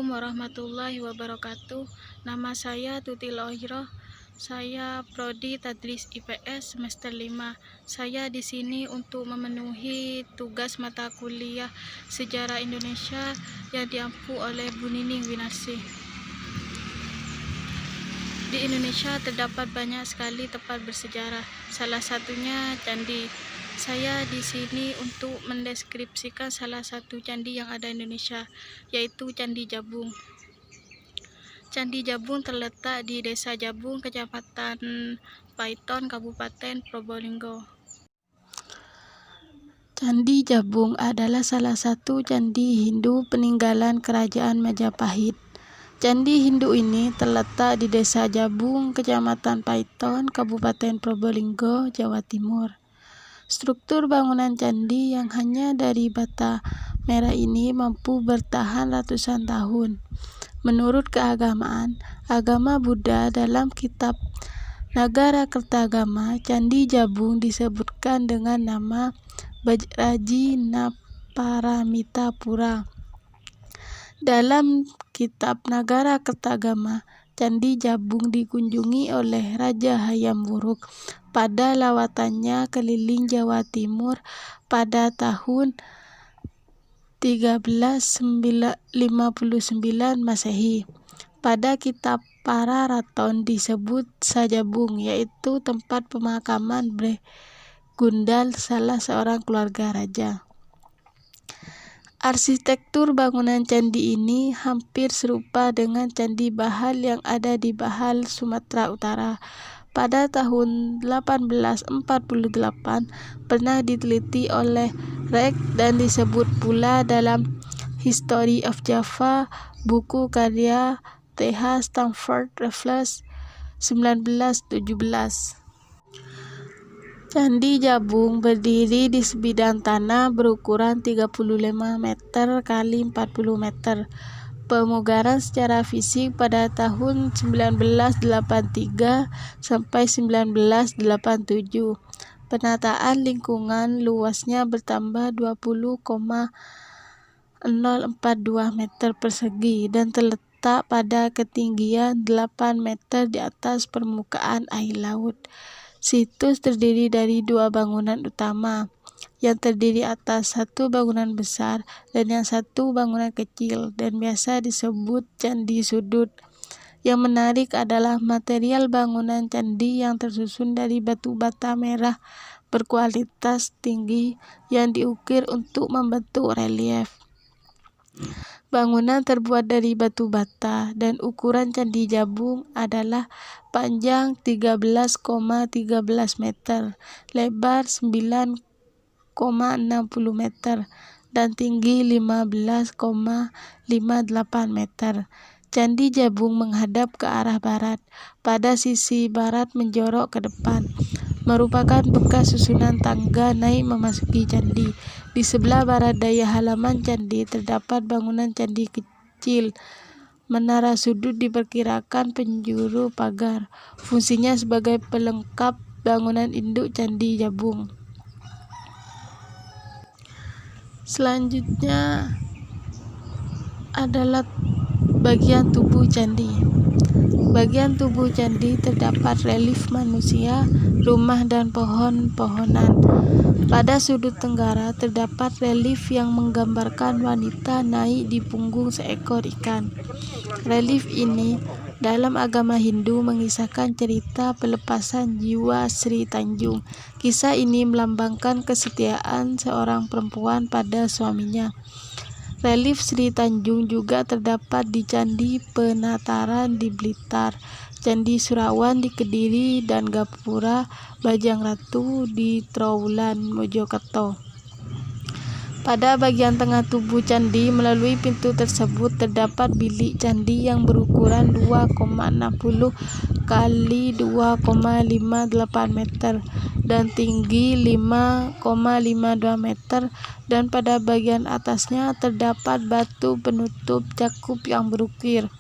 Assalamualaikum warahmatullahi wabarakatuh. Nama saya Tuti Lohiro. Saya prodi Tadris IPS semester 5. Saya di sini untuk memenuhi tugas mata kuliah Sejarah Indonesia yang diampu oleh Bu Nining Winarsi. Di Indonesia terdapat banyak sekali tempat bersejarah. Salah satunya candi. Saya di sini untuk mendeskripsikan salah satu candi yang ada di Indonesia, yaitu Candi Jabung. Candi Jabung terletak di Desa Jabung, Kecamatan Paiton, Kabupaten Probolinggo. Candi Jabung adalah salah satu candi Hindu peninggalan Kerajaan Majapahit. Candi Hindu ini terletak di Desa Jabung, Kecamatan Paiton, Kabupaten Probolinggo, Jawa Timur. Struktur bangunan candi yang hanya dari bata merah ini mampu bertahan ratusan tahun. Menurut keagamaan, agama Buddha, dalam kitab Nagarakertagama, Candi Jabung disebutkan dengan nama Vajrajineyaparamita-pura. Dalam kitab Nagarakertagama, Candi Jabung dikunjungi oleh Raja Hayam Wuruk pada lawatannya keliling Jawa Timur pada tahun 1359 Masehi. Pada kitab Pararaton disebut Sajabung, yaitu tempat pemakaman Gundal, salah seorang keluarga raja. Arsitektur bangunan candi ini hampir serupa dengan candi Bahal yang ada di Bahal, Sumatera Utara. Pada tahun 1848 pernah diteliti oleh Reck dan disebut pula dalam History of Java, buku karya Th. Stamford Raffles 1917. Candi Jabung berdiri di sebidang tanah berukuran 35 meter x 40 meter. Pemugaran secara fisik pada tahun 1983 sampai 1987. Penataan lingkungan luasnya bertambah 20,042 meter persegi dan terletak pada ketinggian 8 meter di atas permukaan air laut. Situs terdiri dari dua bangunan utama, yang terdiri atas satu bangunan besar dan yang satu bangunan kecil, dan biasa disebut candi sudut. Yang menarik adalah material bangunan candi yang tersusun dari batu bata merah berkualitas tinggi yang diukir untuk membentuk relief. Bangunan terbuat dari batu bata dan ukuran Candi Jabung adalah panjang 13,13 meter, lebar 9,60 meter, dan tinggi 15,58 meter. Candi Jabung menghadap ke arah barat, pada sisi barat menjorok ke depan, merupakan bekas susunan tangga naik memasuki candi. Di sebelah barat daya halaman candi terdapat bangunan candi kecil. Menara sudut diperkirakan penjuru pagar, fungsinya sebagai pelengkap bangunan induk Candi Jabung. Selanjutnya adalah bagian tubuh candi. Bagian tubuh candi terdapat relief manusia, rumah dan pohon-pohonan. Pada sudut tenggara terdapat relief yang menggambarkan wanita naik di punggung seekor ikan. Relief ini dalam agama Hindu mengisahkan cerita pelepasan jiwa Sri Tanjung. Kisah ini melambangkan kesetiaan seorang perempuan pada suaminya. Relief Sri Tanjung juga terdapat di Candi Penataran di Blitar, Candi Surawan di Kediri, dan Gapura Bajang Ratu di Trowulan, Mojokerto. Pada bagian tengah tubuh candi, melalui pintu tersebut terdapat bilik candi yang berukuran 2,60 x 2,58 meter dan tinggi 5,52 meter, dan pada bagian atasnya terdapat batu penutup cakup yang berukir.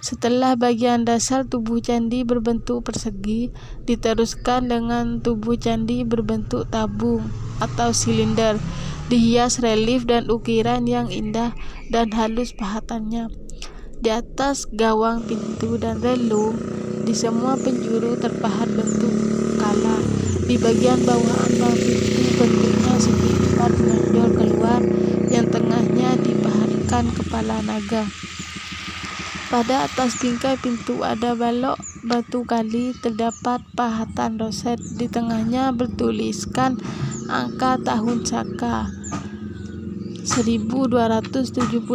Setelah bagian dasar tubuh candi berbentuk persegi, diteruskan dengan tubuh candi berbentuk tabung atau silinder, dihias relief dan ukiran yang indah dan halus pahatannya. Di atas gawang pintu dan relung, di semua penjuru terpahat bentuk kala. Di bagian bawah ambang pintu bentuknya segi empat menonjol keluar, yang tengahnya dipahatkan kepala naga. Pada atas bingkai pintu ada balok batu kali, terdapat pahatan roset. Di tengahnya bertuliskan angka tahun Saka 1276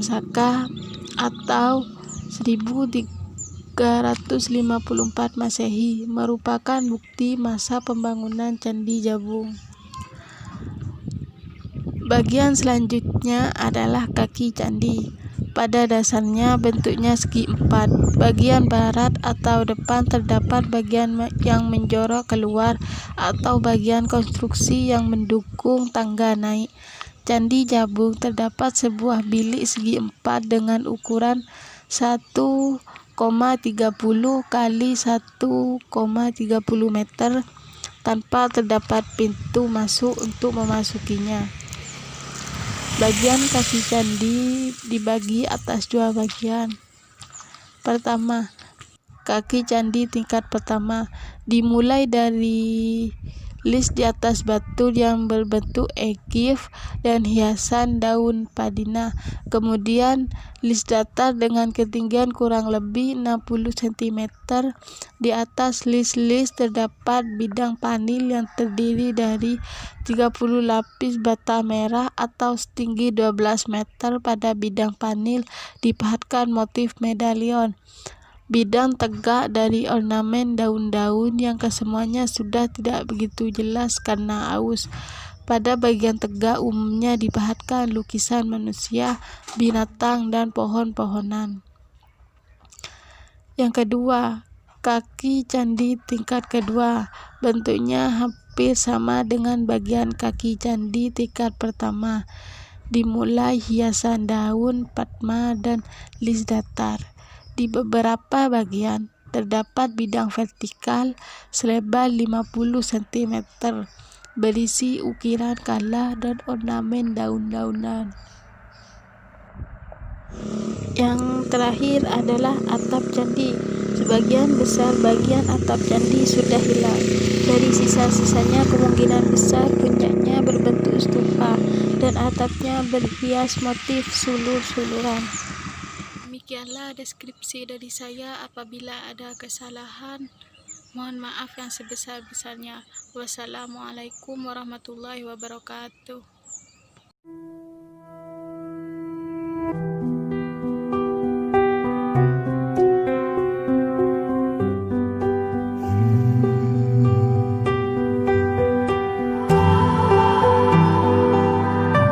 Saka atau 1354 Masehi, merupakan bukti masa pembangunan Candi Jabung. Bagian selanjutnya adalah kaki candi. Pada dasarnya bentuknya segi empat. Bagian barat atau depan terdapat bagian yang menjorok keluar atau bagian konstruksi yang mendukung tangga naik. Candi Jabung terdapat sebuah bilik segi empat dengan ukuran 1,30 kali 1,30 meter tanpa terdapat pintu masuk untuk memasukinya. Bagian kaki candi dibagi atas dua bagian. Pertama, kaki candi tingkat pertama dimulai dari list di atas batu yang berbentuk ekif dan hiasan daun padina. Kemudian list datar dengan ketinggian kurang lebih 60 cm. Di atas list terdapat bidang panil yang terdiri dari 30 lapis bata merah atau setinggi 12 meter. Pada bidang panil dipahatkan motif medalion. Bidang tegak dari ornamen daun-daun yang kesemuanya sudah tidak begitu jelas karena aus. Pada bagian tegak umumnya dipahatkan lukisan manusia, binatang, dan pohon-pohonan. Yang kedua, kaki candi tingkat kedua. Bentuknya hampir sama dengan bagian kaki candi tingkat pertama. Dimulai hiasan daun, padma, dan list datar. Di beberapa bagian terdapat bidang vertikal selebar 50 cm berisi ukiran kala dan ornamen daun-daunan. Yang terakhir adalah atap candi. Sebagian besar bagian atap candi sudah hilang. Dari sisa-sisanya kemungkinan besar puncaknya berbentuk stupa dan atapnya berhias motif sulur-suluran. Demikianlah deskripsi dari saya. Apabila ada kesalahan, mohon maaf yang sebesar-besarnya. Wassalamualaikum warahmatullahi wabarakatuh.